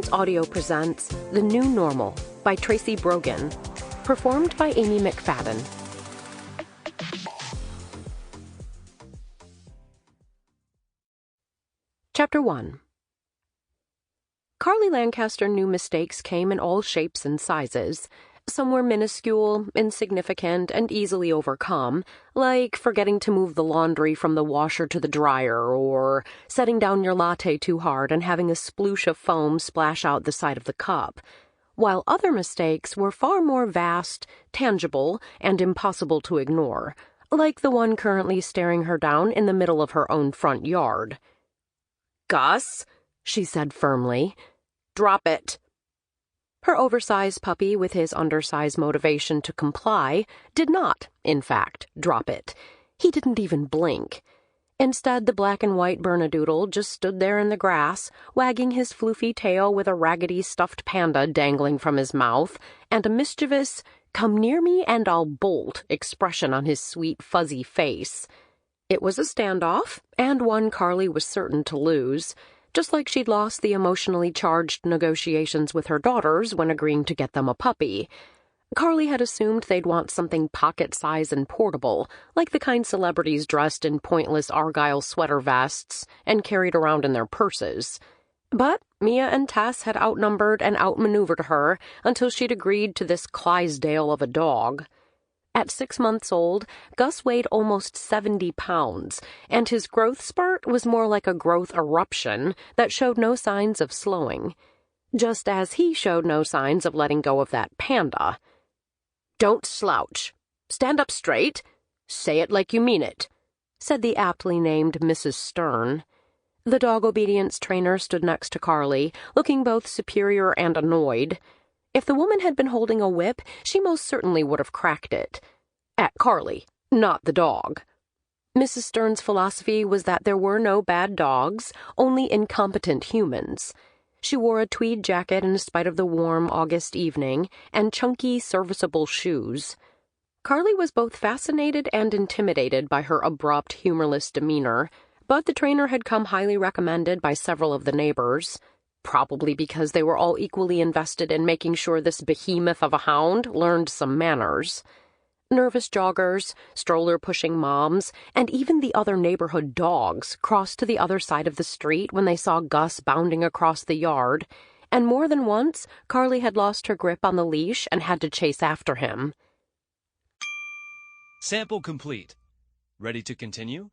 Brilliance Audio presents The New Normal by Tracy Brogan, performed by Amy Mcfadden. Chapter 1. Carli Lancaster knew mistakes came in all shapes and sizes. Some were minuscule, insignificant, and easily overcome, like forgetting to move the laundry from the washer to the dryer, or setting down your latte too hard and having a sploosh of foam splash out the side of the cup, while other mistakes were far more vast, tangible, and impossible to ignore, like the one currently staring her down in the middle of her own front yard. "Gus," she said firmly, "drop it." Her oversized puppy, with his undersized motivation to comply, did not, in fact, drop it. He didn't even blink. Instead, the black and white Bernedoodle just stood there in the grass, wagging his floofy tail with a raggedy stuffed panda dangling from his mouth, and a mischievous, "come near me and I'll bolt" expression on his sweet, fuzzy face. It was a standoff, and one Carli was certain to lose, just like she'd lost the emotionally charged negotiations with her daughters when agreeing to get them a puppy. Carli had assumed they'd want something pocket-size and portable, like the kind celebrities dressed in pointless Argyle sweater vests and carried around in their purses. But Mia and Tess had outnumbered and outmaneuvered her until she'd agreed to this Clydesdale of a dog. At 6 months old, Gus weighed almost 70 pounds, and his growth spurt was more like a growth eruption that showed no signs of slowing, just as he showed no signs of letting go of that panda. "Don't slouch. Stand up straight. Say it like you mean it," said the aptly named Mrs. Stern. The dog obedience trainer stood next to Carli, looking both superior and annoyed. If the woman had been holding a whip, she most certainly would have cracked it. At Carli, not the dog. Mrs. Stern's philosophy was that there were no bad dogs, only incompetent humans. She wore a tweed jacket in spite of the warm August evening, and chunky, serviceable shoes. Carli was both fascinated and intimidated by her abrupt, humorless demeanor, but the trainer had come highly recommended by several of the neighbors, probably because they were all equally invested in making sure this behemoth of a hound learned some manners. Nervous joggers, stroller-pushing moms, and even the other neighborhood dogs crossed to the other side of the street when they saw Gus bounding across the yard, and more than once Carli had lost her grip on the leash and had to chase after him. Sample complete. Ready to continue?